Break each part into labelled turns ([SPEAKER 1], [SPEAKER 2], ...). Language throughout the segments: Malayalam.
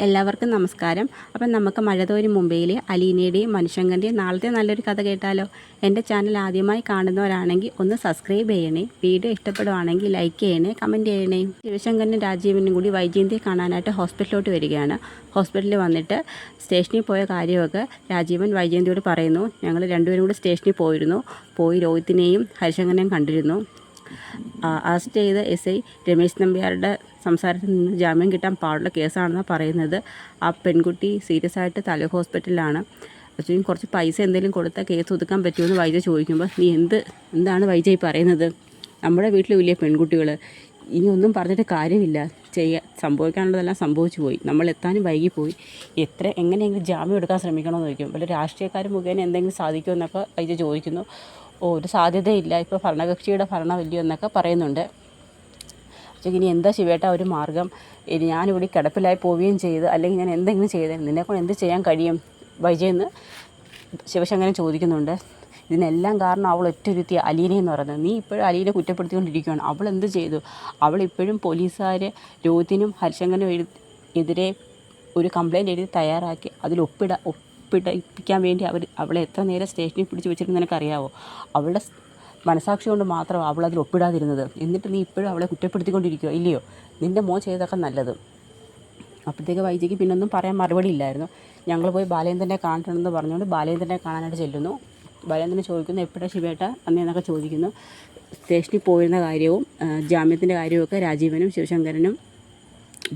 [SPEAKER 1] എല്ലാവർക്കും നമസ്കാരം. അപ്പം നമുക്ക് മഴതോരി മുംബൈയിലെ അലീനയുടെയും മനുശങ്കറിൻ്റെയും നാളത്തെ നല്ലൊരു കഥ കേട്ടാലോ. എൻ്റെ ചാനൽ ആദ്യമായി കാണുന്നവരാണെങ്കിൽ ഒന്ന് സബ്സ്ക്രൈബ് ചെയ്യണേ. വീഡിയോ ഇഷ്ടപ്പെടുവാണെങ്കിൽ ലൈക്ക് ചെയ്യണേ, കമൻറ്റ് ചെയ്യണേ. ശിവശങ്കറിനും രാജീവനും കൂടി വൈജയന്തിയെ കാണാനായിട്ട് ഹോസ്പിറ്റലിലോട്ട് വരികയാണ്. ഹോസ്പിറ്റലിൽ വന്നിട്ട് സ്റ്റേഷനിൽ പോയ കാര്യമൊക്കെ രാജീവൻ വൈജയന്തിയോട് പറയുന്നു. ഞങ്ങൾ രണ്ടുപേരും കൂടി സ്റ്റേഷനിൽ പോയി രോഹിത്തിനെയും ഹരിശങ്കറിനെയും കണ്ടിരുന്നു. അറസ്റ്റ് ചെയ്ത SI രമേശ് നമ്പ്യാരുടെ സംസാരത്തിൽ നിന്ന് ജാമ്യം കിട്ടാൻ പാടുള്ള കേസാണെന്നാണ് പറയുന്നത്. ആ പെൺകുട്ടി സീരിയസ് ആയിട്ട് തല ഹോസ്പിറ്റലിലാണ്. അച്ഛനും കുറച്ച് പൈസ എന്തെങ്കിലും കൊടുത്താൽ കേസ് ഒതുക്കാൻ പറ്റുമെന്ന് വൈജയ് ചോദിക്കുമ്പോൾ നീ എന്താണ് വൈജയ് പറയുന്നത്? നമ്മുടെ വീട്ടിൽ വലിയ പെൺകുട്ടികൾ ഇനി ഒന്നും പറഞ്ഞിട്ട് കാര്യമില്ല. സംഭവിക്കാനുള്ളതെല്ലാം സംഭവിച്ചു പോയി. നമ്മൾ എത്താനും വൈകിപ്പോയി. എങ്ങനെയെങ്കിലും ജാമ്യം എടുക്കാൻ ശ്രമിക്കണമെന്ന് ചോദിക്കും. വല്ല രാഷ്ട്രീയക്കാർ മുഖേന എന്തെങ്കിലും സാധിക്കുമെന്നൊക്കെ വൈജയ് ചോദിക്കുന്നു. ഒരു സാധ്യതയില്ല, ഇപ്പോൾ ഭരണകക്ഷിയുടെ ഭരണമില്ലയോ എന്നൊക്കെ പറയുന്നുണ്ട്. പക്ഷേ ഇനി എന്താ ശിവേട്ട ഒരു മാർഗം? ഇനി ഞാനിവിടെ കിടപ്പിലായി പോവുകയും ചെയ്ത്, അല്ലെങ്കിൽ ഞാൻ എന്തെങ്കിലും ചെയ്തേനെ, നിന്നെക്കൊണ്ട് എന്ത് ചെയ്യാൻ കഴിയും വൈജയെന്ന് ശിവശങ്കരൻ ചോദിക്കുന്നുണ്ട്. ഇതിനെല്ലാം കാരണം അവൾ ഒറ്റൊരുത്തിയ അലീന എന്ന് പറയുന്നത്. നീ ഇപ്പോഴും അലീനെ കുറ്റപ്പെടുത്തിക്കൊണ്ടിരിക്കുകയാണ്. അവൾ എന്ത് ചെയ്തു? അവളിപ്പോഴും പോലീസുകാർ രോഹിത്തിനും ഹരിശങ്കറിനും എതിരെ ഒരു കംപ്ലയിൻ്റ് എഴുതി തയ്യാറാക്കി അതിൽ ഒപ്പിടിപ്പിക്കാൻ വേണ്ടി അവളെ എത്ര നേരം സ്റ്റേഷനിൽ പിടിച്ച് വെച്ചിട്ട് നിനക്കറിയാവോ? അവളുടെ മനസാക്ഷി കൊണ്ട് മാത്രമാണ് അവൾ അതിൽ ഒപ്പിടാതിരുന്നത്. എന്നിട്ട് നീ ഇപ്പോഴും അവളെ കുറ്റപ്പെടുത്തിക്കൊണ്ടിരിക്കുക ഇല്ലയോ? നിൻ്റെ മോൻ ചെയ്തൊക്കെ നല്ലത്. അപ്പോഴത്തേക്ക് വൈജയ്ക്ക് പിന്നൊന്നും പറയാൻ മറുപടി ഇല്ലായിരുന്നു. ഞങ്ങൾ പോയി ബാലേന്ദ്രനെ കാണണമെന്ന് പറഞ്ഞുകൊണ്ട് ബാലേന്ദ്രനെ കാണാനായിട്ട് ചെല്ലുന്നു. ബാലേന്ദ്രനെ ചോദിക്കുന്നു എപ്പോഴാണ് ശിവേട്ട അന്നേന്നൊക്കെ ചോദിക്കുന്നു. സ്റ്റേഷനിൽ പോയിരുന്ന കാര്യവും ജാമ്യത്തിൻ്റെ കാര്യമൊക്കെ രാജീവനും ശിവശങ്കരനും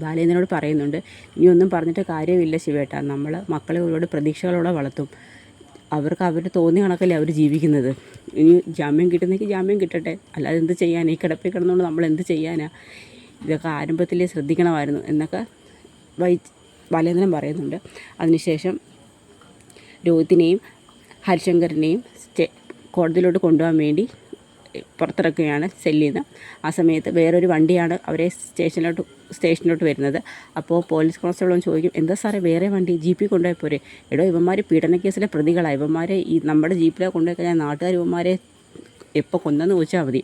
[SPEAKER 1] ബാലേന്ദ്രനോട് പറയുന്നുണ്ട്. ഇനിയൊന്നും പറഞ്ഞിട്ട് കാര്യമില്ല ശിവേട്ട, നമ്മൾ മക്കളെ ഒരുപാട് പ്രതീക്ഷകളോടെ വളർത്തും. അവർക്ക് അവരുടെ തോന്നിയ കണക്കല്ലേ അവർ ജീവിക്കുന്നത്. ഇനി ജാമ്യം കിട്ടുന്നെങ്കിൽ ജാമ്യം കിട്ടട്ടെ, അല്ലാതെ എന്ത് ചെയ്യാൻ? ഈ കിടപ്പിൽ കിടന്നുകൊണ്ട് നമ്മൾ എന്ത് ചെയ്യാനാ? ഇതൊക്കെ ആരംഭത്തിലേ ശ്രദ്ധിക്കണമായിരുന്നു എന്നൊക്കെ ബാലേന്ദ്രൻ പറയുന്നുണ്ട്. അതിനുശേഷം രോഹിത്തിനെയും ഹരിശങ്കറിനെയും കോടതിയിലോട്ട് കൊണ്ടുപോകാൻ വേണ്ടി പുറത്തിറക്കുകയാണ് സെല്ലിൽ നിന്ന്. ആ സമയത്ത് വേറൊരു വണ്ടിയാണ് അവരെ സ്റ്റേഷനിലോട്ട് വരുന്നത്. അപ്പോൾ പോലീസ് കോൺസ്റ്റബിളും ചോദിക്കും, എന്താ സാറേ വേറെ വണ്ടി ജീപ്പിൽ കൊണ്ടുപോയി പോരെ? എടോ ഇവന്മാർ പീഡന കേസിലെ പ്രതികളാണ്. ഇവന്മാരെ നമ്മുടെ ജീപ്പിലെ കൊണ്ടുപോയി കഴിഞ്ഞാൽ നാട്ടുകാർ ഇവന്മാരെ എപ്പോൾ കൊന്നെന്ന് ചോദിച്ചാൽ മതി.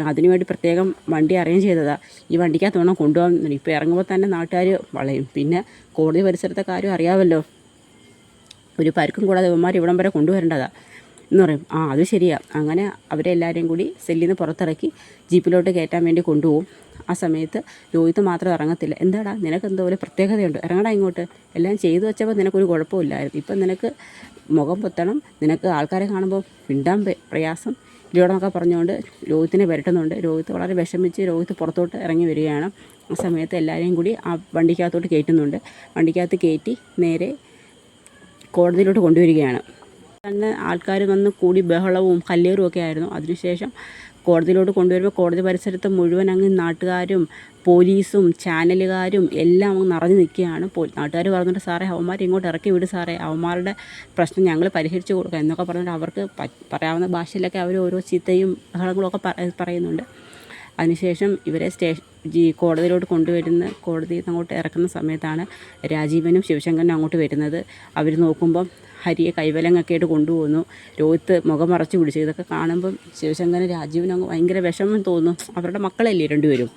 [SPEAKER 1] അതിനുവേണ്ടി പ്രത്യേകം വണ്ടി അറേഞ്ച് ചെയ്തതാണ്. ഈ വണ്ടിക്കകത്ത് വേണം കൊണ്ടുപോകാൻ. ഇപ്പോൾ ഇറങ്ങുമ്പോൾ തന്നെ നാട്ടുകാർ വളയും. പിന്നെ കോടതി പരിസരത്തെ കാര്യം അറിയാമല്ലോ, ഒരു പരുക്കും കൂടാതെ ഇവന്മാർ ഇവിടം വരെ കൊണ്ടുവരേണ്ടതാണ് എന്ന് പറയും. അത് ശരിയാണ്. അങ്ങനെ അവരെ എല്ലാവരെയും കൂടി സെല്ലിൽ നിന്ന് പുറത്തിറക്കി ജീപ്പിലോട്ട് കയറ്റാൻ വേണ്ടി കൊണ്ടുപോകും. ആ സമയത്ത് രോഹിത്ത് മാത്രം ഇറങ്ങത്തില്ല. എന്താടാ നിനക്കെന്തോ പോലെ പ്രത്യേകതയുണ്ട്, ഇറങ്ങടാ ഇങ്ങോട്ട്. എല്ലാം ചെയ്തു വെച്ചപ്പോൾ നിനക്കൊരു കുഴപ്പമില്ലായിരുന്നു. ഇപ്പം നിനക്ക് മുഖം പൊത്തണം, നിനക്ക് ആൾക്കാരെ കാണുമ്പോൾ മിണ്ടാൻ പ്രയാസം ഇല്ലോടൊക്കെ പറഞ്ഞുകൊണ്ട് രോഹിത്തിനെ വരട്ടുന്നുണ്ട്. രോഹിത്ത് വളരെ വിഷമിച്ച് രോഹിത്ത് പുറത്തോട്ട് ഇറങ്ങി വരികയാണ്. ആ സമയത്ത് എല്ലാവരെയും കൂടി ആ വണ്ടിക്കകത്തോട്ട് കയറ്റുന്നുണ്ട്. വണ്ടിക്കകത്ത് കയറ്റി നേരെ കോടതിയിലോട്ട് കൊണ്ടുവരികയാണ്. തന്നെ ആൾക്കാർ വന്ന് കൂടി ബഹളവും കല്ലേറും ഒക്കെ ആയിരുന്നു. അതിനുശേഷം കോടതിയിലോട്ട് കൊണ്ടുവരുമ്പോൾ കോടതി പരിസരത്ത് മുഴുവൻ അങ്ങ് നാട്ടുകാരും പോലീസും ചാനലുകാരും എല്ലാം അങ്ങ് നിറഞ്ഞു നിൽക്കുകയാണ്. നാട്ടുകാർ പറഞ്ഞിട്ട് സാറേ അവന്മാരെ ഇങ്ങോട്ട് ഇറക്കി വിട് സാറേ, അവന്മാരുടെ പ്രശ്നം ഞങ്ങൾ പരിഹരിച്ച് കൊടുക്കാം എന്നൊക്കെ പറഞ്ഞിട്ട് അവർക്ക് പറയാവുന്ന ഭാഷയിലൊക്കെ അവർ ഓരോ ചീത്തയും ബഹളങ്ങളൊക്കെ പറയുന്നുണ്ട്. അതിനുശേഷം ഇവരെ കോടതിയിലോട്ട് കോടതിയിൽ നിന്ന് അങ്ങോട്ട് ഇറക്കുന്ന സമയത്താണ് രാജീവനും ശിവശങ്കരനും അങ്ങോട്ട് വരുന്നത്. അവർ നോക്കുമ്പം ഹരിയെ കൈവലങ്ങൊക്കെ ആയിട്ട് കൊണ്ടുപോകുന്നു. രോഹിത്ത് മുഖം മറച്ച് പിടിച്ചു. ഇതൊക്കെ കാണുമ്പം ശിവശങ്കരനും രാജീവനും അങ്ങ് ഭയങ്കര വിഷമം തോന്നും. അവരുടെ മക്കളല്ലേ രണ്ടുപേരും.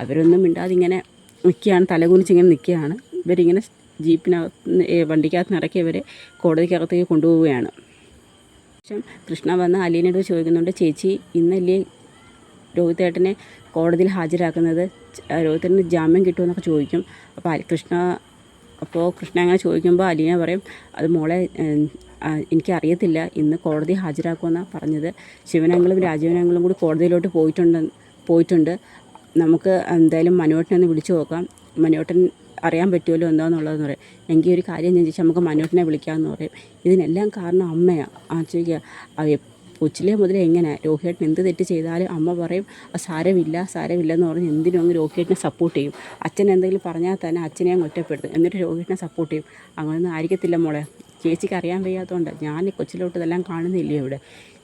[SPEAKER 1] അവരൊന്നും മിണ്ടാതെ ഇങ്ങനെ നിൽക്കുകയാണ്, തലകുനിച്ചിങ്ങനെ നിൽക്കുകയാണ്. ഇവരിങ്ങനെ വണ്ടിക്കകത്ത് ഇറക്കിയവരെ കോടതിക്കകത്തേക്ക് കൊണ്ടുപോവുകയാണ്. ശേഷം കൃഷ്ണ വന്ന് അലീനയോട് ചോദിക്കുന്നുണ്ട്, ചേച്ചി ഇന്നല്ലേ രോഹിത്തേട്ടനെ കോടതിയിൽ ഹാജരാക്കുന്നത്, രോഹിത്തേട്ടന് ജാമ്യം കിട്ടുമെന്നൊക്കെ ചോദിക്കും. അപ്പോൾ കൃഷ്ണ അങ്ങനെ ചോദിക്കുമ്പോൾ അലീന പറയും, അത് മോളെ എനിക്കറിയത്തില്ല, ഇന്ന് കോടതി ഹാജരാക്കുമെന്നാണ് പറഞ്ഞത്. ശിവനങ്ങളും രാജീവനങ്ങളും കൂടി കോടതിയിലോട്ട് പോയിട്ടുണ്ട്. നമുക്ക് എന്തായാലും മനോട്ടനെ ഒന്ന് വിളിച്ചു നോക്കാം, മനോട്ടൻ അറിയാൻ പറ്റുമല്ലോ എന്താണെന്നുള്ളതെന്ന് പറയും. എങ്കിൽ ഒരു കാര്യം ഞാൻ ചോദിച്ചാൽ നമുക്ക് മനോട്ടനെ വിളിക്കാമെന്ന് പറയും. ഇതിനെല്ലാം കാരണം അമ്മയാണ്. ചോദിക്കുക കൊച്ചിലെ മുതലേ എങ്ങനെ രോഹിയേട്ടൻ എന്ത് തെറ്റ് ചെയ്താലും അമ്മ പറയും സാരമില്ലെന്ന് പറഞ്ഞ് എന്തിനും അങ്ങ് രോഹിയേട്ടനെ സപ്പോർട്ട് ചെയ്യും. അച്ഛൻ എന്തെങ്കിലും പറഞ്ഞാൽ തന്നെ അച്ഛനെ അങ്ങ് ഒറ്റപ്പെടുത്തും, എന്നിട്ട് രോഹിയേട്ടനെ സപ്പോർട്ട് ചെയ്യും. അങ്ങനെയൊന്നും ആയിരിക്കത്തില്ല മോളെ, ചേച്ചിക്ക് അറിയാൻ വയ്യാത്തതുകൊണ്ട്. ഞാൻ കൊച്ചിലോട്ട് ഇതെല്ലാം കാണുന്നില്ലേ ഇവിടെ.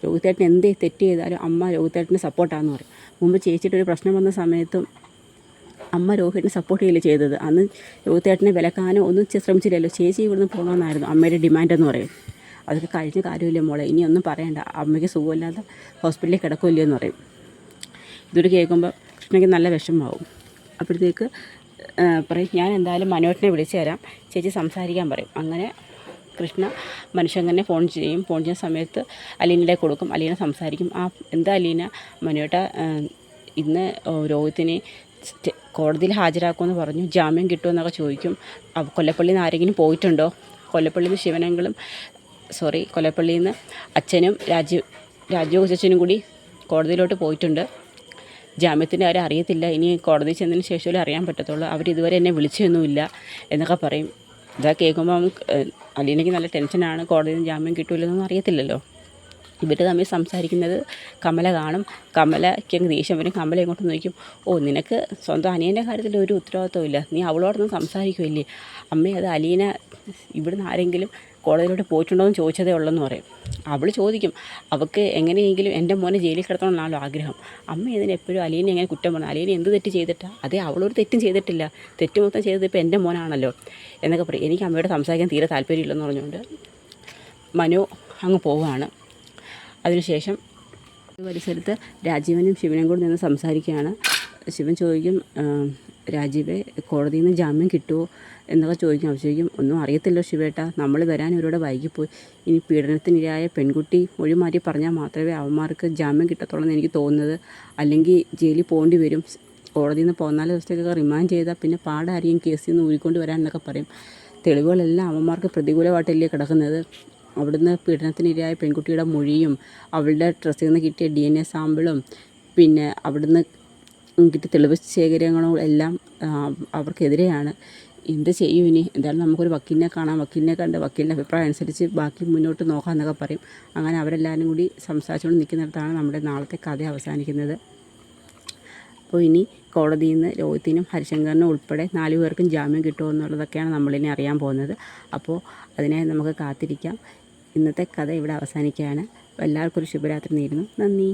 [SPEAKER 1] രോഹിത്തേട്ടൻ എന്ത് തെറ്റ് ചെയ്താലും അമ്മ രോഹിത്തേട്ടന് സപ്പോർട്ടാണെന്ന് പറയും. മുമ്പ് ചേച്ചിയുടെ ഒരു പ്രശ്നം വന്ന സമയത്തും അമ്മ രോഹിത്തിനെ സപ്പോർട്ട് ചെയ്യില്ല ചെയ്തത്. അന്ന് രോഹിത്തേട്ടനെ വിലക്കാനോ ഒന്നും ശ്രമിച്ചില്ലല്ലോ. ചേച്ചി ഇവിടുന്ന് പോകണമെന്നായിരുന്നു അമ്മയുടെ ഡിമാൻഡെന്ന് പറയും. അതൊക്കെ കഴിഞ്ഞ കാര്യമില്ല മോളെ, ഇനിയൊന്നും പറയണ്ട, അമ്മയ്ക്ക് സുഖമില്ലാതെ ഹോസ്പിറ്റലിൽ കിടക്കില്ലെന്ന് പറയും. ഇതൊരു കേൾക്കുമ്പോൾ കൃഷ്ണയ്ക്ക് നല്ല വിഷമമാവും. അപ്പോഴത്തേക്ക് പറയും ഞാൻ എന്തായാലും മനോട്ടിനെ വിളിച്ചു തരാം, ചേച്ചി സംസാരിക്കാൻ പറയും. അങ്ങനെ കൃഷ്ണ മനുഷ്യങ്ങനെ ഫോൺ ചെയ്യും. ഫോൺ ചെയ്യുന്ന സമയത്ത് അലീനയുടെ കൊടുക്കും. അലീന സംസാരിക്കും. എന്താ അലീന, മനോട്ട ഇന്ന് രോഹിത്തിനെ കോടതിയിൽ ഹാജരാക്കുമെന്ന് പറഞ്ഞു, ജാമ്യം കിട്ടുമെന്നൊക്കെ ചോദിക്കും. കൊല്ലപ്പള്ളിയിൽ നിന്ന് ആരെങ്കിലും പോയിട്ടുണ്ടോ? കൊല്ലപ്പള്ളിയിൽ നിന്ന് ശിവനങ്ങളും കൊല്ലപ്പള്ളിയിൽ നിന്ന് അച്ഛനും രാജീവ് കൊച്ചനും കൂടി കോടതിയിലോട്ട് പോയിട്ടുണ്ട്. ജാമ്യത്തിൻ്റെ കാര്യം അറിയത്തില്ല, ഇനി കോടതി ചെന്നതിന് ശേഷമല്ലേ അറിയാൻ പറ്റത്തുള്ളൂ. അവരിതുവരെ എന്നെ വിളിച്ചൊന്നുമില്ല എന്നൊക്കെ പറയും. ഇതാ കേൾക്കുമ്പോൾ അലീനയ്ക്ക് നല്ല ടെൻഷനാണ്. കോടതിയിൽ നിന്ന് ജാമ്യം കിട്ടില്ലെന്നൊന്നും അറിയത്തില്ലല്ലോ. ഇവർ തമ്മിൽ സംസാരിക്കുന്നത് കമല കാണും. കമലയ്ക്ക് ദേഷ്യം വരും. കമല ഇങ്ങോട്ട് നോക്കും, നിനക്ക് സ്വന്തം അനിയൻ്റെ കാര്യത്തിൽ ഒരു ഉത്തരവാദിത്വം ഇല്ല, നീ അവളോടൊന്നും സംസാരിക്കുമല്ലേ? അമ്മേ, അത് അലീന ഇവിടുന്ന് ആരെങ്കിലും കോടതിയിലോട്ട് പോയിട്ടുണ്ടോ എന്ന് ചോദിച്ചതേ ഉള്ളെന്ന് പറയും. അവൾ ചോദിക്കും, അവൾക്ക് എങ്ങനെയെങ്കിലും എൻ്റെ മോനെ ജയിലിൽ കിടത്തണമെന്നാണല്ലോ ആഗ്രഹം. അമ്മ ഇതിന് എപ്പോഴും അലീനെ എങ്ങനെ കുറ്റം പറഞ്ഞു? അലീന എന്ത് തെറ്റ് ചെയ്തിട്ടാണ്? അതേ, അവളൊരു തെറ്റും ചെയ്തിട്ടില്ല, തെറ്റ് മൊത്തം ചെയ്തത് ഇപ്പോൾ എൻ്റെ മോനാണല്ലോ എന്നൊക്കെ പറയും. എനിക്ക് അമ്മയോട് സംസാരിക്കാൻ തീരെ താല്പര്യമില്ലെന്ന് പറഞ്ഞുകൊണ്ട് മനു അങ്ങ് പോവുകയാണ്. അതിനുശേഷം പരിസരത്ത് രാജീവനും ശിവനും കൂടി നിന്ന് സംസാരിക്കുകയാണ്. ശിവൻ ചോദിക്കും, രാജീവെ, കോടതിയിൽ നിന്ന് ജാമ്യം കിട്ടുമോ എന്നൊക്കെ ചോദിക്കും. അവർ ചോദിക്കും, ഒന്നും അറിയത്തില്ലോ ശിവേട്ട, നമ്മൾ വരാൻ ഇവരോട് വൈകിപ്പോയി. ഇനി പീഡനത്തിനിരയായ പെൺകുട്ടി മൊഴി മാറ്റി പറഞ്ഞാൽ മാത്രമേ അവന്മാർക്ക് ജാമ്യം കിട്ടത്തുള്ളൂ എന്ന് എനിക്ക് തോന്നുന്നത്. അല്ലെങ്കിൽ ജയിലിൽ പോകേണ്ടി വരും. കോടതിയിൽ നിന്ന് 14 ദിവസത്തേക്കൊക്കെ റിമാൻഡ് ചെയ്താൽ പിന്നെ പാടായിരിക്കും കേസിൽ നിന്ന് ഊരിക്കൊണ്ട് വരാൻ എന്നൊക്കെ പറയും. തെളിവുകളെല്ലാം അവന്മാർക്ക് പ്രതികൂലമായിട്ടല്ലേ കിടക്കുന്നത്. അവിടുന്ന് പീഡനത്തിനിരയായ പെൺകുട്ടിയുടെ മൊഴിയും അവളുടെ ഡ്രസ്സിൽ നിന്ന് കിട്ടിയ DNA സാമ്പിളും പിന്നെ അവിടുന്ന് കിട്ടിയ തെളിവ് ശേഖരങ്ങളും എല്ലാം അവർക്കെതിരെയാണ്. എന്ത് ചെയ്യും ഇനി? എന്തായാലും നമുക്കൊരു വക്കീലിനെ കാണാം, വക്കീലിനെ കണ്ട് വക്കീലിൻ്റെ അഭിപ്രായം അനുസരിച്ച് ബാക്കി മുന്നോട്ട് നോക്കാമെന്നൊക്കെ പറയും. അങ്ങനെ അവരെല്ലാവരും കൂടി സംസാരിച്ചുകൊണ്ട് നിൽക്കുന്നിടത്താണ് നമ്മുടെ നാളത്തെ കഥ അവസാനിക്കുന്നത്. അപ്പോൾ ഇനി കോടതിയിൽ നിന്ന് രോഹിത്തിനും ഹരിശങ്കറിനും ഉൾപ്പെടെ 4 പേർക്കും ജാമ്യം കിട്ടുമോ എന്നുള്ളതൊക്കെയാണ് നമ്മളിനി അറിയാൻ പോകുന്നത്. അപ്പോൾ അതിനായി നമുക്ക് കാത്തിരിക്കാം. ഇന്നത്തെ കഥ ഇവിടെ അവസാനിക്കുകയാണ്. എല്ലാവർക്കും ഒരു ശുഭരാത്രി നേരുന്നു. നന്ദി.